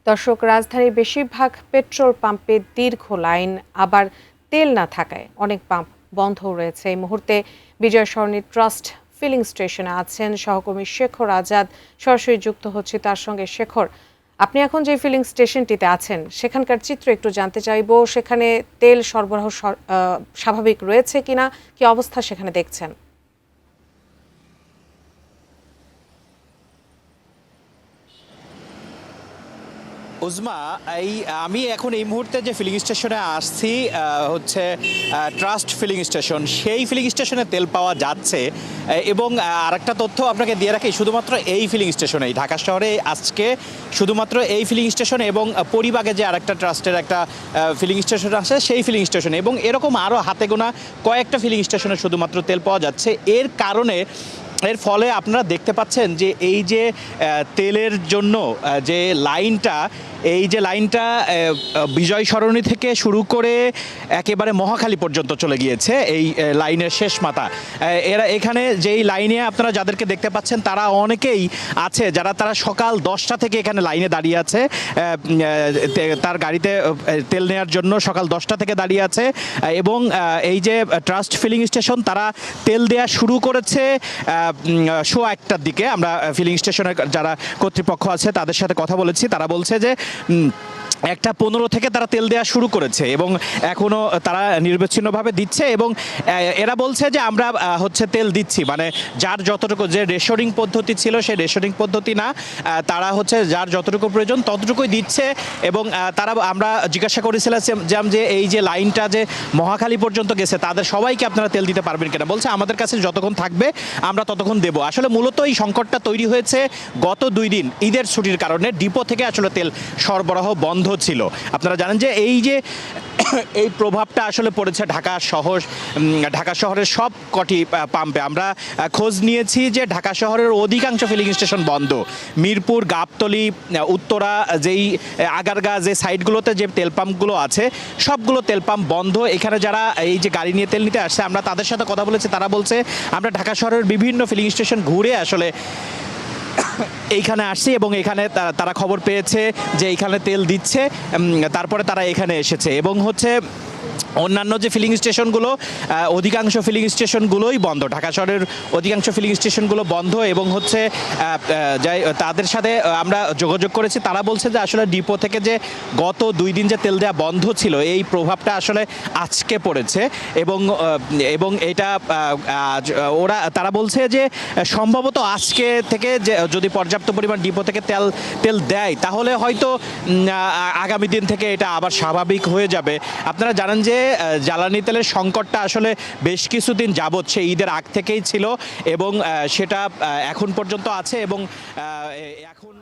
দর্শক, রাজধানীর বেশিরভাগ পেট্রোল পাম্পে দীর্ঘ লাইন, আবার তেল না থাকায় অনেক পাম্প বন্ধ রয়েছে। এই মুহূর্তে বিজয় সরণি ট্রাস্ট ফিলিং স্টেশনে আছেন সহকর্মী শেখর আজাদ। সরাসরি যুক্ত হচ্ছে তার সঙ্গে। শেখর, আপনি এখন যে ফিলিং স্টেশনটিতে আছেন সেখানকার চিত্র একটু জানতে চাইবো। সেখানে তেল সরবরাহ স্বাভাবিক রয়েছে কিনা, কি অবস্থা সেখানে দেখছেন? উজমা, আমি এখন এই মুহূর্তে যে ফিলিং স্টেশনে আসছি হচ্ছে ট্রাস্ট ফিলিং স্টেশন। সেই ফিলিং স্টেশনে তেল পাওয়া যাচ্ছে। এবং আরেকটা তথ্য আপনাকে দিয়ে রাখি, শুধুমাত্র এই ফিলিং স্টেশনেই ঢাকা শহরে আজকে শুধুমাত্র এই ফিলিং স্টেশনে এবং পরিবাগে যে আরেকটা ট্রাস্টের একটা ফিলিং স্টেশন আছে সেই ফিলিং স্টেশনে, এবং এরকম আরও হাতে গোনা কয়েকটা ফিলিং স্টেশনে শুধুমাত্র তেল পাওয়া যাচ্ছে। এর ফলে আপনারা দেখতে পাচ্ছেন যে এই যে তেলের জন্য যে লাইনটা, এই যে লাইনটা বিজয় সরণি থেকে শুরু করে একেবারে মহাখালী পর্যন্ত চলে গিয়েছে, এই লাইনের শেষ মাথা। এখানে যেই লাইনে আপনারা যাদেরকে দেখতে পাচ্ছেন তারা অনেকেই আছে তারা সকাল 10টা থেকে এখানে লাইনে দাঁড়িয়ে আছে, তার গাড়িতে তেল নেওয়ার জন্য সকাল 10টা থেকে দাঁড়িয়ে আছে। এবং এই যে ট্রাস্ট ফিলিং স্টেশন, তারা তেল দেওয়া শুরু করেছে 1:15টার দিকে। আমরা ফিলিং স্টেশনের যারা কর্তৃপক্ষ আছে তাদের সাথে কথা বলেছি, তারা বলছে যে 1:15 থেকে তারা তেল দেওয়া শুরু করেছে এবং এখনও তারা নিরবিচ্ছিন্নভাবে দিচ্ছে। এবং এরা বলছে যে আমরা হচ্ছে তেল দিচ্ছি, মানে যার যতটুকু, যে রেশনিং পদ্ধতি ছিল সেই রেশনিং পদ্ধতি না, তারা হচ্ছে যার যতটুকু প্রয়োজন ততটুকুই দিচ্ছে। এবং আমরা জিজ্ঞাসা করেছিলাম যে এই যে লাইনটা যে মহাখালী পর্যন্ত গেছে তাদের সবাইকে আপনারা তেল দিতে পারবেন কিনা, বলছে আমাদের কাছে যতক্ষণ থাকবে আমরা ততক্ষণ দেবো। আসলে মূলত এই সংকটটা তৈরি হয়েছে গত 2 দিন ঈদের ছুটির কারণে। ডিপো থেকে আসলে তেল সরবরাহ বন্ধ ছিল। আপনারা জানেন যে এই প্রভাবটা আসলে পড়েছে ঢাকা শহরের সব কটি পাম্পে। আমরা খোঁজ নিয়েছি যে ঢাকা শহরের অধিকাংশ ফিলিং স্টেশন বন্ধ। মিরপুর, গাবতলী, উত্তরা, যেই আগারগা যে সাইডগুলোতে যে তেল পাম্পগুলো আছে সবগুলো তেল পাম্প বন্ধ। এখানে যারা এই যে গাড়ি নিয়ে তেল নিতে আসছে আমরা তাদের সাথে কথা বলেছি, তারা বলছে আমরা ঢাকা শহরের বিভিন্ন ফিলিং স্টেশন ঘুরে আসলে এইখানে আসছি এবং এখানে তারা খবর পেয়েছে যে এইখানে তেল দিচ্ছে, তারপরে তারা এখানে এসেছে। এবং হচ্ছে অন্যান্য যে ফিলিং স্টেশনগুলো, অধিকাংশ ফিলিং স্টেশনগুলোই বন্ধ, ঢাকা শহরের অধিকাংশ ফিলিং স্টেশনগুলো বন্ধ। এবং হচ্ছে তাদের সাথে আমরা যোগাযোগ করেছি, তারা বলছে যে আসলে ডিপো থেকে যে গত 2 দিন যে তেল দেওয়া বন্ধ ছিল এই প্রভাবটা আসলে আজকে পড়েছে। এবং এটা তারা বলছে যে সম্ভবত আজকে থেকে যে যদি পর্যাপ্ত পরিমাণ ডিপো থেকে তেল দেয় তাহলে হয়তো আগামী দিন থেকে এটা আবার স্বাভাবিক হয়ে যাবে। আপনারা জানেন যে জ্বালানি তেলের সংকটটা আসলে বেশ কিছুদিন যাবৎ, সেই ঈদের আগ থেকেই ছিল এবং সেটা এখন পর্যন্ত আছে। এবং এখন